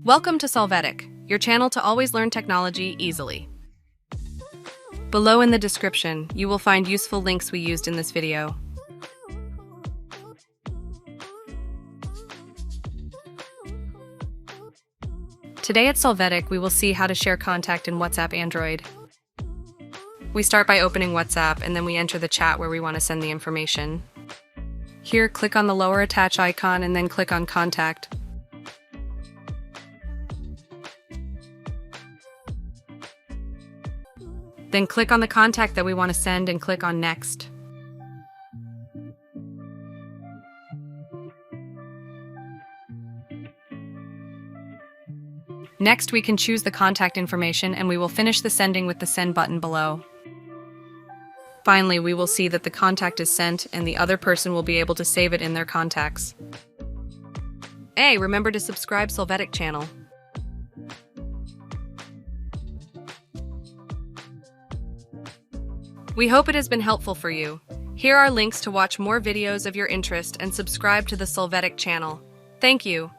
Welcome to Solvetic, your channel to always learn technology easily. Below in the description, you will find useful links we used in this video. Today at Solvetic, we will see how to share contact in WhatsApp Android. We start by opening WhatsApp and then we enter the chat where we want to send the information. Here, click on the lower attach icon and then click on Contact. Then click on the contact that we want to send and click on Next. Next, we can choose the contact information and we will finish the sending with the Send button below. Finally, we will see that the contact is sent and the other person will be able to save it in their contacts. Hey, remember to subscribe Solvetic channel. We hope it has been helpful for you. Here are links to watch more videos of your interest and subscribe to the Solvetic channel. Thank you.